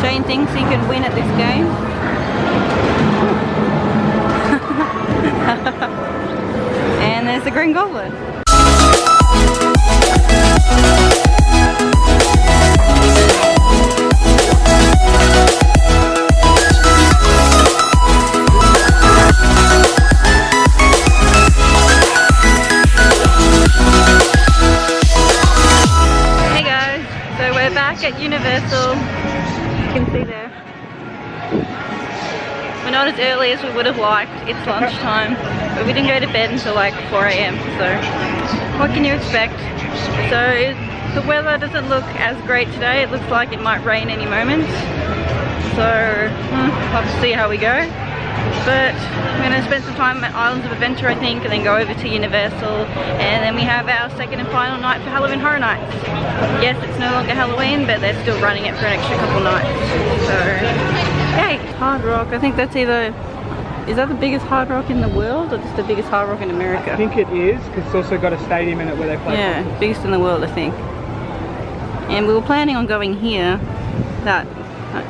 Shane thinks he can win at this game. And there's the Green Goblin. Hey guys, so we're back at Universal. You can see there. We're not as early as we would have liked. It's lunchtime, but we didn't go to bed until like 4 AM. So what can you expect? So the weather doesn't look as great today. It looks like it might rain any moment. So we'll have to see how we go. But we're going to spend some time at Islands of Adventure, I think, and then go over to Universal. And then we have our second and final night for Halloween Horror Nights. Yes, it's no longer Halloween, but they're still running it for an extra couple nights. So, yay! Hard Rock, I think that's either... Is that the biggest Hard Rock in the world, or just the biggest Hard Rock in America? I think it is, because it's also got a stadium in it where they play. Yeah, biggest in the world, I think. And we were planning on going here.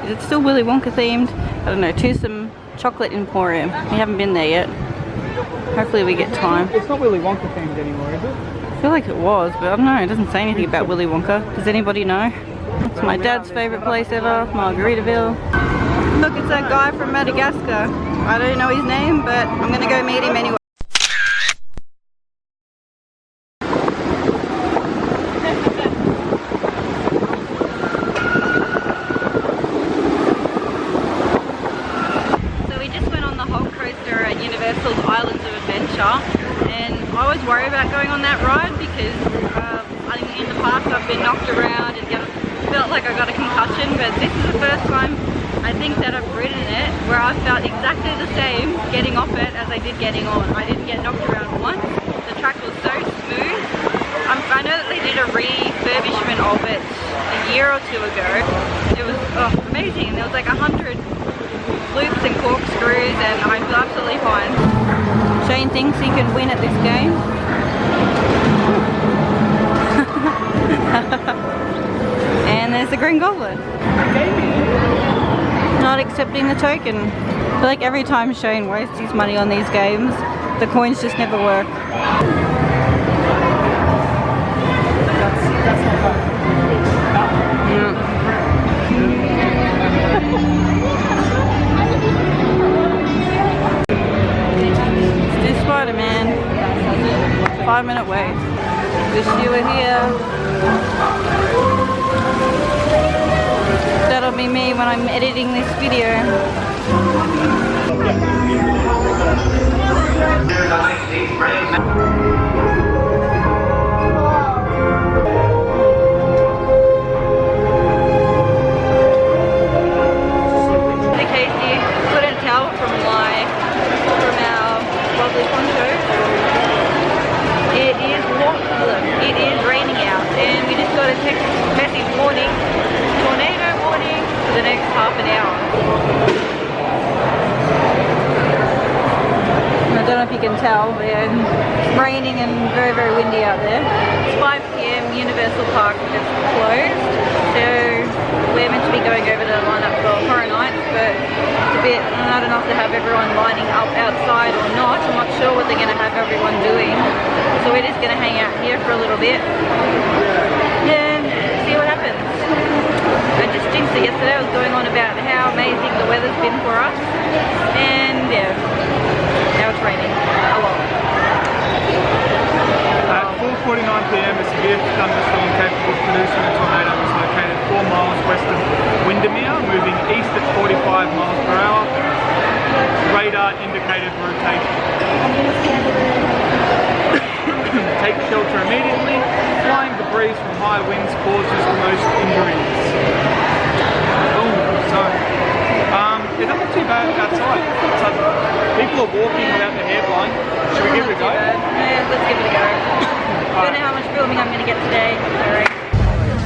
Is it still Willy Wonka themed? I don't know, to some chocolate emporium. We haven't been there yet. Hopefully we get time. It's not Willy Wonka themed anymore, is it? I feel like it was, but I don't know. It doesn't say anything about Willy Wonka. Does anybody know? It's my dad's favourite place ever, Margaritaville. Look, it's that guy from Madagascar. I don't know his name, but I'm going to go meet him anyway. Universal's Islands of Adventure, and I always worry about going on that ride because I think in the past I've been knocked around and felt like I got a concussion, but this is the first time I think that I've ridden it where I felt exactly the same getting off it as I did getting on. I didn't get knocked around once. The track was so smooth. I know that they did a refurbishment of it a year or two ago. It was amazing. There was like 100 loops and corkscrews, and I feel absolutely fine. Shane thinks he can win at this game. And there's the Green Goblin. Not accepting the token. I feel like every time Shane wastes his money on these games, the coins just never work. That's not bad. Spider-Man. 5-minute wait. Wish you were here. That'll be me when I'm editing this video. In case you couldn't tell from our lovely poncho, it is raining out, and we just got a text message warning, tornado warning for the next half an hour. I don't know if you can tell, but yeah, it's raining and very, very windy out there. It's 5 PM, Universal Park is closed, so we're meant to be going over to line up for Horror Nights, but it's not enough to have everyone lining up outside or not. I'm not sure what they're going to have everyone doing, so we're just going to hang out here for a little bit and see what happens. I just jinxed it yesterday. I was going on about how amazing the weather's been for us, and yeah, now it's raining a lot. At 4:49 PM, a severe thunderstorm capable of producing a tornado was located 4 miles west of Windermere, moving east at 45 miles per hour. Radar indicated rotation. Take shelter immediately. Flying debris from high winds causes most injuries. It doesn't look too bad outside. So people are walking without their hair blind. Should we give it a go? Yeah, let's give it a go. I don't know how much filming I'm going to get today. Sorry.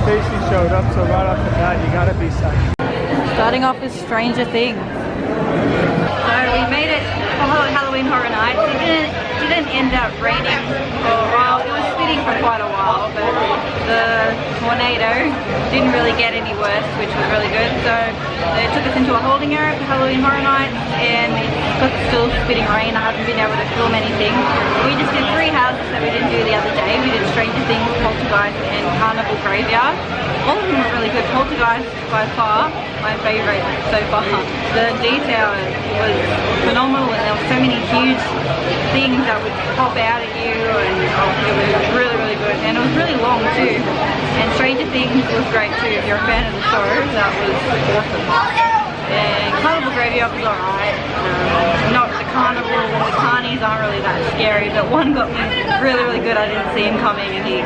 Casey showed up, so right off the bat, you gotta be safe. Starting off with Stranger Things. So we made it for Halloween Horror Nights. It didn't end up raining for a while. It was spitting for quite a while, but the tornado didn't really get any worse, which was really good. So they took us into a holding area for Halloween Horror Nights, and it's still spitting rain. I haven't been able to film anything. We just did 3 houses that we didn't do the other day. We did Stranger Things, Poltergeist, and Carnival Graveyard. All of them were really good. Poltergeist by far my favourite so far. The detail was phenomenal, and there were so many huge things that would pop out at you, and it was really, really good. And it was really long too. And Stranger Things was great too. If you're a fan of the show, that was awesome. And Carnival Graveyard was alright. Not the carnival, the carnies aren't really that scary, but one got me really, really good. I didn't see him coming, and he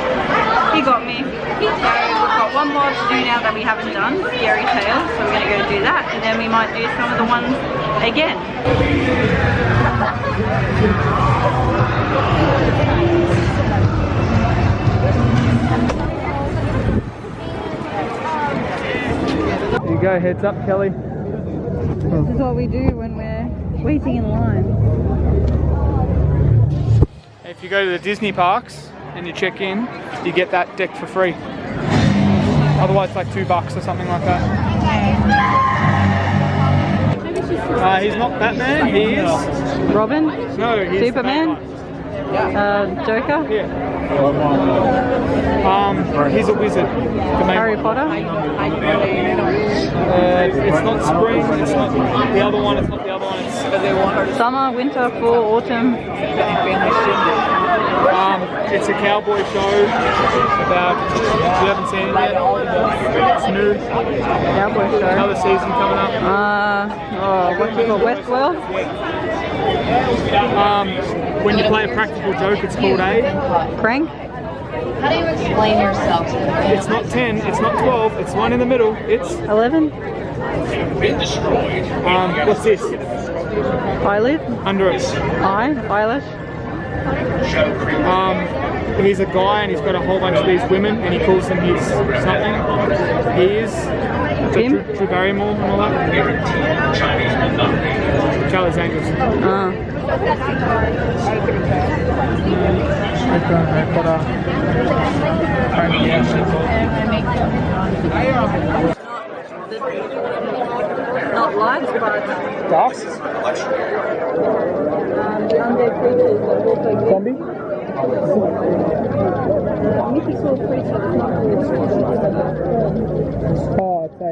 got me. So we've got one more to do now that we haven't done, Scary Tales. So we're going to go do that, and then we might do some of the ones again. There you go, heads up, Kelly. This is what we do when we're waiting in line. If you go to the Disney parks and you check in, you get that deck for free. Otherwise it's like $2 or something like that. He's not Batman, he is... Robin? No, he's Superman? Joker? Yeah. He's a wizard. Harry Potter? It's not spring, it's not the other one, it's not the other one, it's... Summer, winter, fall, autumn. It's a cowboy show about, you haven't seen it yet, it's new. Cowboy show. Another season coming up. What's it called? Westworld? When you play a practical joke, it's called a... Crank? How do you explain yourself? It's not 10, it's not 12, it's one in the middle, it's... 11? What's this? Eyelid? Under it. Eyelash? He's a guy and he's got a whole bunch of these women and he calls them his something. He is... Him? Drew Barrymore and all that. Charlie's Angels. Not lives, but Dogs? undead creatures that also exist. Zombie? Mythical creatures, it's not really. Oh, it's a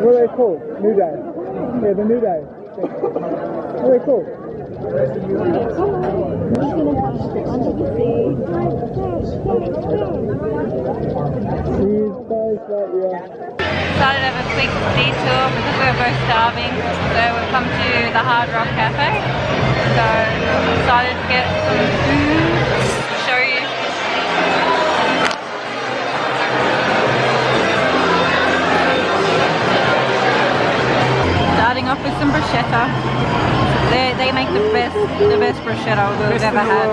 what are they called? New Day. Yeah, the New Day. What are they called? Decided to have a quick detour because we're both starving, so we've come to the Hard Rock Cafe. So decided to get some food to show you. Starting off with some bruschetta. They make the best bruschetta we've ever had.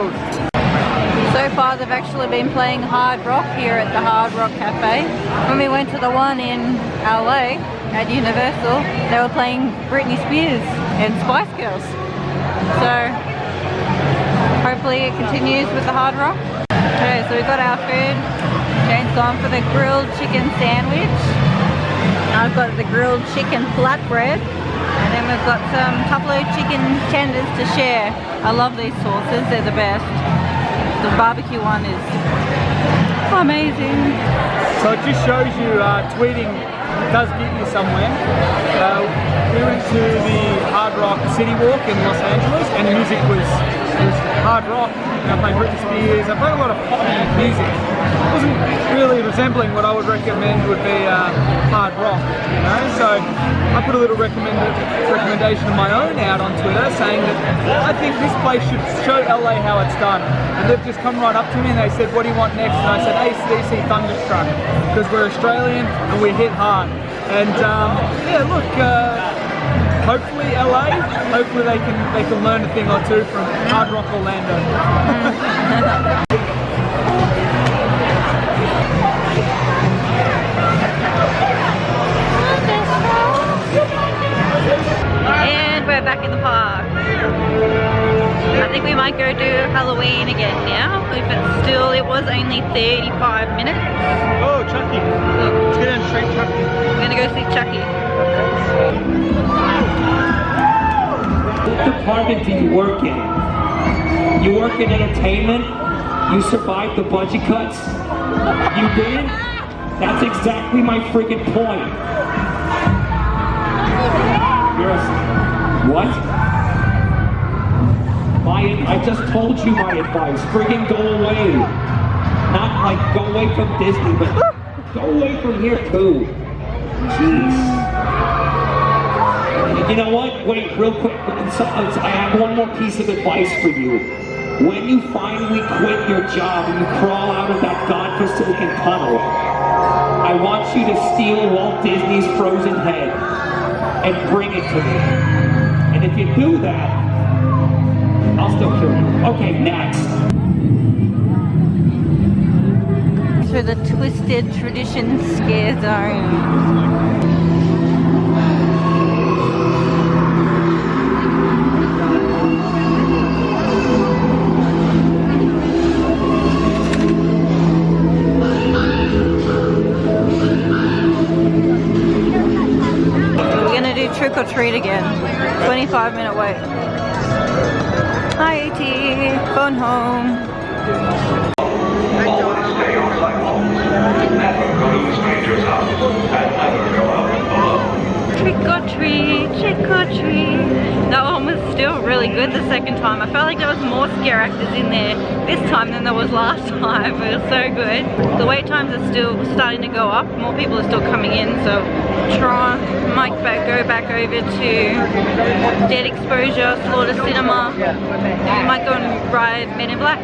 So far they've actually been playing hard rock here at the Hard Rock Cafe. When we went to the one in LA at Universal, they were playing Britney Spears and Spice Girls. So hopefully it continues with the hard rock. Okay, so we've got our food. Jane's gone for the grilled chicken sandwich. I've got the grilled chicken flatbread. And then we've got some buffalo chicken tenders to share. I love these sauces, they're the best. The barbecue one is amazing. So it just shows you tweeting does get you somewhere. We went to the Hard Rock City Walk in Los Angeles and the music was hard rock. And I played Britney Spears, I played a lot of pop music. It wasn't really resembling what I would recommend would be hard rock, you know. So I put a little recommendation of my own out on Twitter saying that I think this place should show LA how it's done. And they've just come right up to me and they said, what do you want next? And I said, AC/DC Thunderstruck, because we're Australian and we hit hard. And yeah, look, hopefully LA, hopefully they can learn a thing or two from Hard Rock Orlando. And we're back in the the park. I think we might go do Halloween again now. If it's still, it was only 35 minutes. Oh, Chucky. Look, Let's get in straight Chucky. we're gonna go see Chucky. What department do you work in? You work in entertainment? You survived the budget cuts? You did? That's exactly my friggin' point. You're a... What? I just told you my advice. Friggin' go away. Not like go away from Disney, but go away from here too. Jeez. You know what? Wait, real quick. I have one more piece of advice for you. When you finally quit your job and you crawl out of that godforsaken tunnel, I want you to steal Walt Disney's frozen head and bring it to me. And if you do that, I'll still kill you. Okay, next. To the Twisted Tradition Scare Zone. Trick or treat again. 25-minute wait. Hi, AT. Phone home. Stay on platform. Never go to strangers' house. And never go out alone. Trick or treat, trick or treat. That one was still really good the second time. I felt like there was more scare actors in there this time than there was last time. It was so good. The wait times are still starting to go up. More people are still coming in, so might go back over to Dead Exposure, Slaughter Cinema. Might go and ride Men in Black.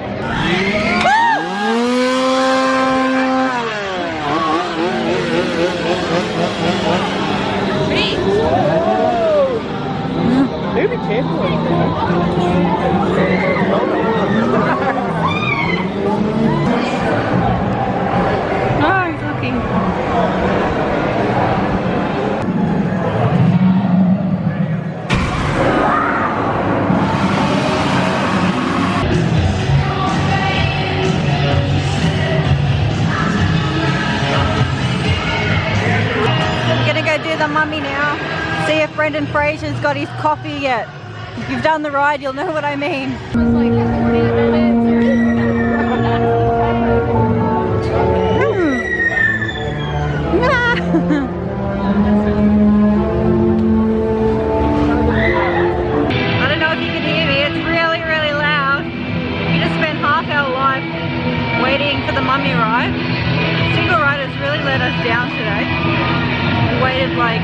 Be careful. Oh, he's looking. We're gonna go do the mummy now. See if Brendan Fraser's got his coffee yet. If you've done the ride, you'll know what I mean. It was like 40 I don't know if you can hear me, it's really, really loud. We just spent half our life waiting for the mummy ride. Single riders really let us down today. We waited like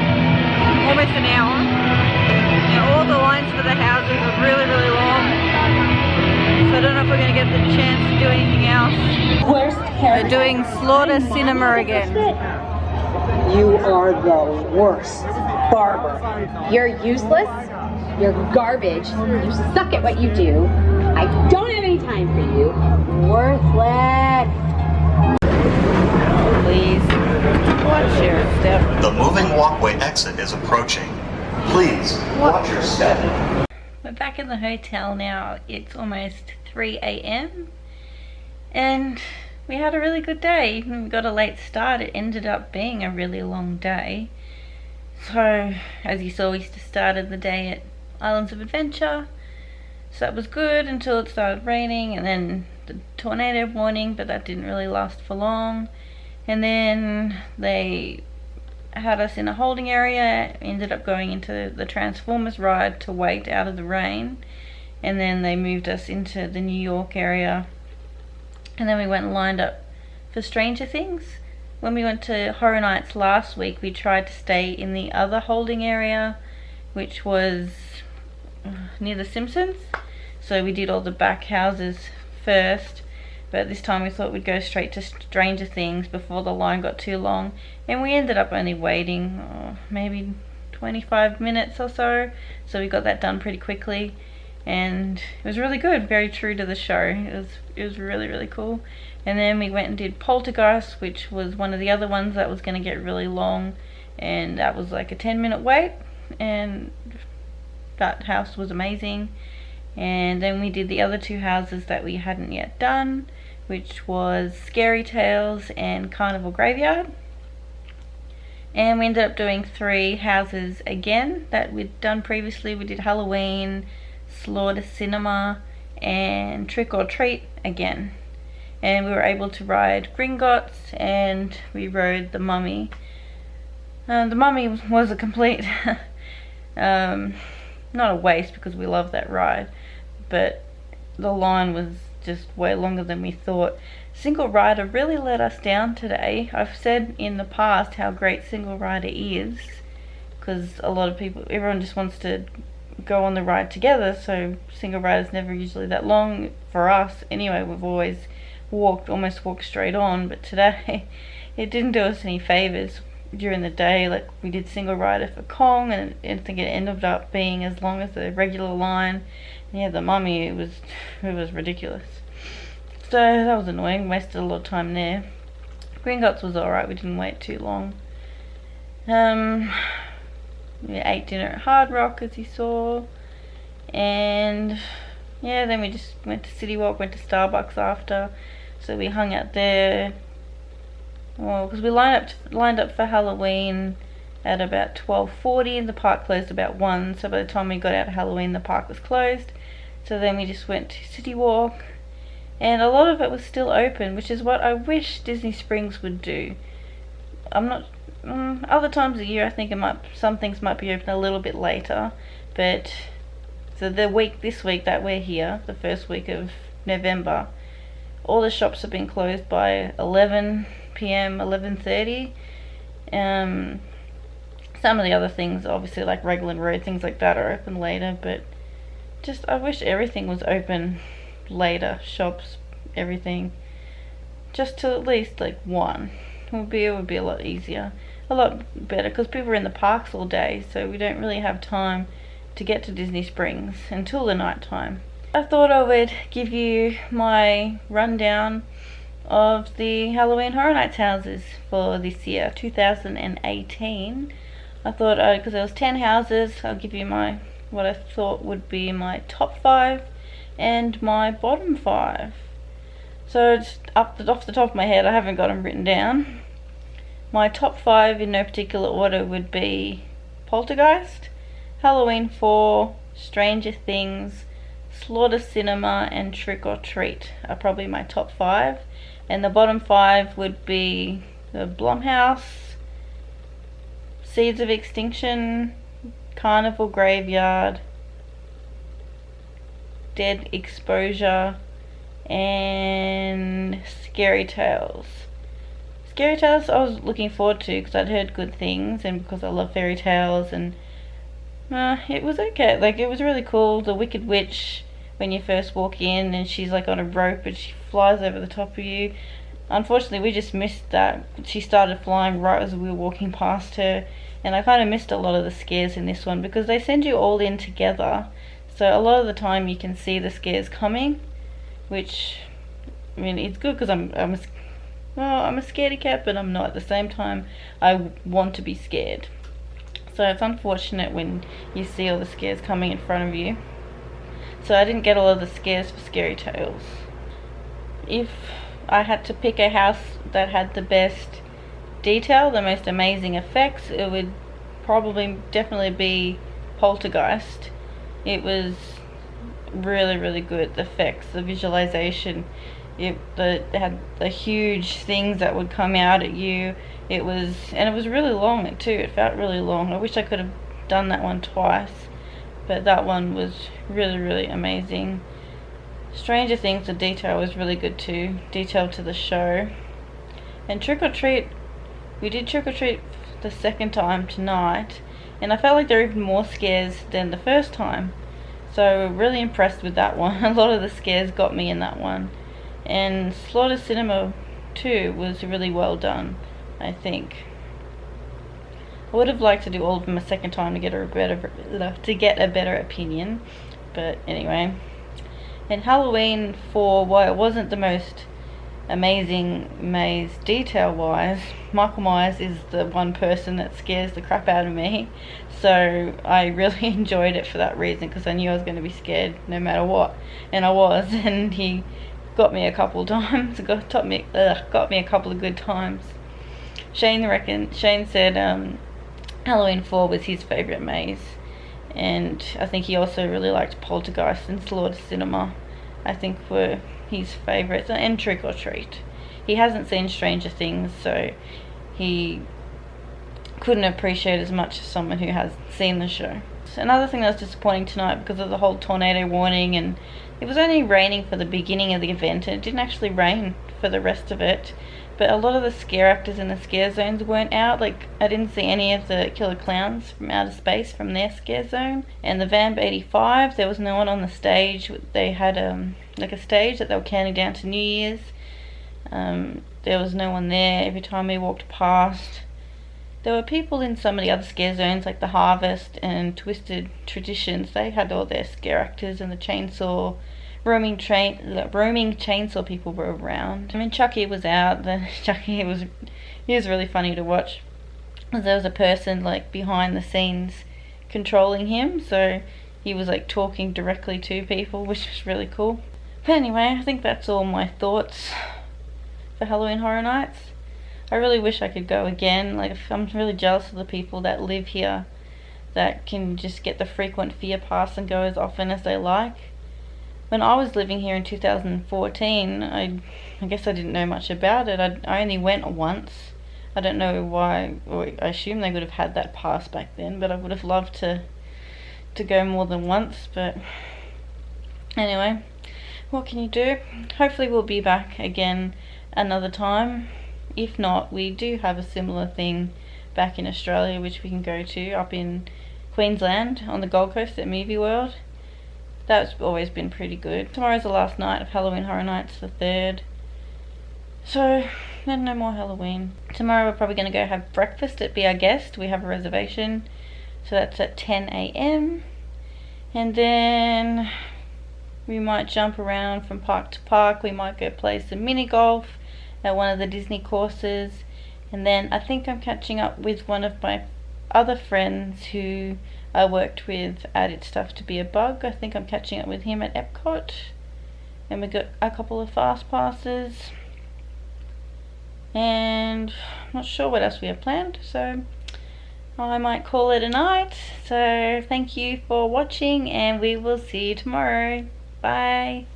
almost an hour. And all the lines for the houses are really, really long. So I don't know if we're going to get the chance to do anything else. We're doing Slaughter Cinema again. You are the worst barber. You're useless. You're garbage. You suck at what you do. I don't have any time for you. Worthless. Please watch your step. The moving walkway exit is approaching. Please watch your step. We're back in the hotel now. It's almost 3 AM and we had a really good day. Even though we got a late start, it ended up being a really long day. So as you saw, we started the day at Islands of Adventure, so that was good until it started raining, and then the tornado warning, but that didn't really last for long. And then they had us in a holding area, ended up going into the Transformers ride to wait out of the rain, and then they moved us into the New York area, and then we went and lined up for Stranger Things. When we went to Horror Nights last week, we tried to stay in the other holding area, which was near the Simpsons, so we did all the back houses first. But this time we thought we'd go straight to Stranger Things before the line got too long, and we ended up only waiting maybe 25 minutes or so, so we got that done pretty quickly, and it was really good, very true to the show. It was really, really cool. And then we went and did Poltergeist, which was one of the other ones that was going to get really long, and that was like a 10-minute wait, and That house was amazing. And then we did the other 2 houses that we hadn't yet done, which was Scary Tales and Carnival Graveyard. And we ended up doing 3 houses again that we'd done previously. We did Halloween, Slaughter Cinema, and Trick or Treat again. And we were able to ride Gringotts, and we rode the Mummy. The Mummy was a complete not a waste, because we love that ride, but the line was just way longer than we thought. Single rider really let us down today. I've said in the past how great single rider is, because a lot of people, everyone just wants to go on the ride together, so single rider's never usually that long. For us anyway, we've always almost walked straight on, but today it didn't do us any favors during the day. Like, we did single rider for Kong, and I think it ended up being as long as the regular line. And yeah, the Mummy, it was ridiculous. So that was annoying, wasted a lot of time there. Gringotts was alright, we didn't wait too long. We ate dinner at Hard Rock, as you saw, and yeah, then we just went to City Walk, went to Starbucks after, so we hung out there. Well, because we lined up for Halloween at about 12:40, and the park closed about 1, so by the time we got out of Halloween the park was closed. So then we just went to City Walk, and a lot of it was still open, which is what I wish Disney Springs would do. I'm not other times of the year I think some things might be open a little bit later, but so this week that we're here, the first week of November, all the shops have been closed by 11 p.m, 11:30. Some of the other things, obviously like Raglan Road, things like that, are open later, but just I wish everything was open later, shops, everything, just till at least like 1. It would be a lot easier, a lot better, because people are in the parks all day, so we don't really have time to get to Disney Springs until the night time. I thought I would give you my rundown of the Halloween Horror Nights houses for this year, 2018. I thought, because there was 10 houses, I'll give you what I thought would be my top 5 and my bottom 5. So just off the top of my head, I haven't got them written down. My top 5 in no particular order would be Poltergeist, Halloween 4, Stranger Things, Slaughter Cinema, and Trick or Treat are probably my top 5. And the bottom 5 would be the Blumhouse, Seeds of Extinction, Carnival Graveyard, Dead Exposure, and Scary Tales. Scary Tales I was looking forward to because I'd heard good things, and because I love fairy tales, and it was okay. Like, it was really cool. The Wicked Witch, when you first walk in and she's like on a rope and she flies over the top of you. Unfortunately, we just missed that. She started flying right as we were walking past her, and I kind of missed a lot of the scares in this one because they send you all in together, so a lot of the time you can see the scares coming, which, I mean, it's good because I'm a scaredy cat, but I'm not at the same time. I want to be scared, so it's unfortunate when you see all the scares coming in front of you. So I didn't get all of the scares for Scary Tales. If I had to pick a house that had the best detail, the most amazing effects, it would definitely be Poltergeist. It was really, really good. The effects, the visualization, they had the huge things that would come out at you. It was really long too. It felt really long. I wish I could have done that one twice, but that one was really, really amazing. Stranger Things, the detail was really good too. Detail to the show. And Trick or Treat, we did Trick or Treat the second time tonight, and I felt like there were even more scares than the first time. So really impressed with that one. A lot of the scares got me in that one. And Slaughter Cinema too was really well done, I think. I would have liked to do all of them a second time to get a better opinion, but anyway. And Halloween 4, while it wasn't the most amazing maze detail wise. Michael Myers is the one person that scares the crap out of me, so I really enjoyed it for that reason, because I knew I was going to be scared no matter what, and I was. And he got me a couple times, got me a couple of good times. Shane said Halloween 4 was his favourite maze, and I think he also really liked Poltergeist and Slaughter Cinema, I think were his favourites, and Trick or Treat. He hasn't seen Stranger Things, so he couldn't appreciate as much as someone who has seen the show. So another thing that was disappointing tonight, because of the whole tornado warning, and it was only raining for the beginning of the event, and it didn't actually rain for the rest of it, but a lot of the scare actors in the scare zones weren't out. Like, I didn't see any of the killer clowns from outer space from their scare zone. And the Vamp 85, there was no one on the stage. They had like a stage that they were counting down to New Year's. There was no one there every time we walked past. There were people in some of the other scare zones, like the Harvest and Twisted Traditions. They had all their scare actors, and the chainsaw roaming chainsaw people were around. I mean, Chucky was out. He was really funny to watch, because there was a person like behind the scenes controlling him, so he was like talking directly to people, which was really cool. But anyway, I think that's all my thoughts for Halloween Horror Nights. I really wish I could go again. Like, I'm really jealous of the people that live here that can just get the frequent fear pass and go as often as they like. When I was living here in 2014, I guess I didn't know much about it. I only went once. I don't know why, or I assume they would have had that pass back then, but I would have loved to go more than once. But anyway, what can you do? Hopefully we'll be back again another time. If not, we do have a similar thing back in Australia, which we can go to up in Queensland on the Gold Coast at Movie World. That's always been pretty good. Tomorrow's the last night of Halloween Horror Nights, the 3rd. So, then no more Halloween. Tomorrow we're probably going to go have breakfast at Be Our Guest. We have a reservation, so that's at 10 a.m. And then we might jump around from park to park. We might go play some mini golf at one of the Disney courses. And then I think I'm catching up with one of my other friends who I worked with at It's Tough to Be a Bug. I think I'm catching up with him at Epcot. And we got a couple of fast passes. And I'm not sure what else we have planned, so I might call it a night. So thank you for watching, and we will see you tomorrow. Bye.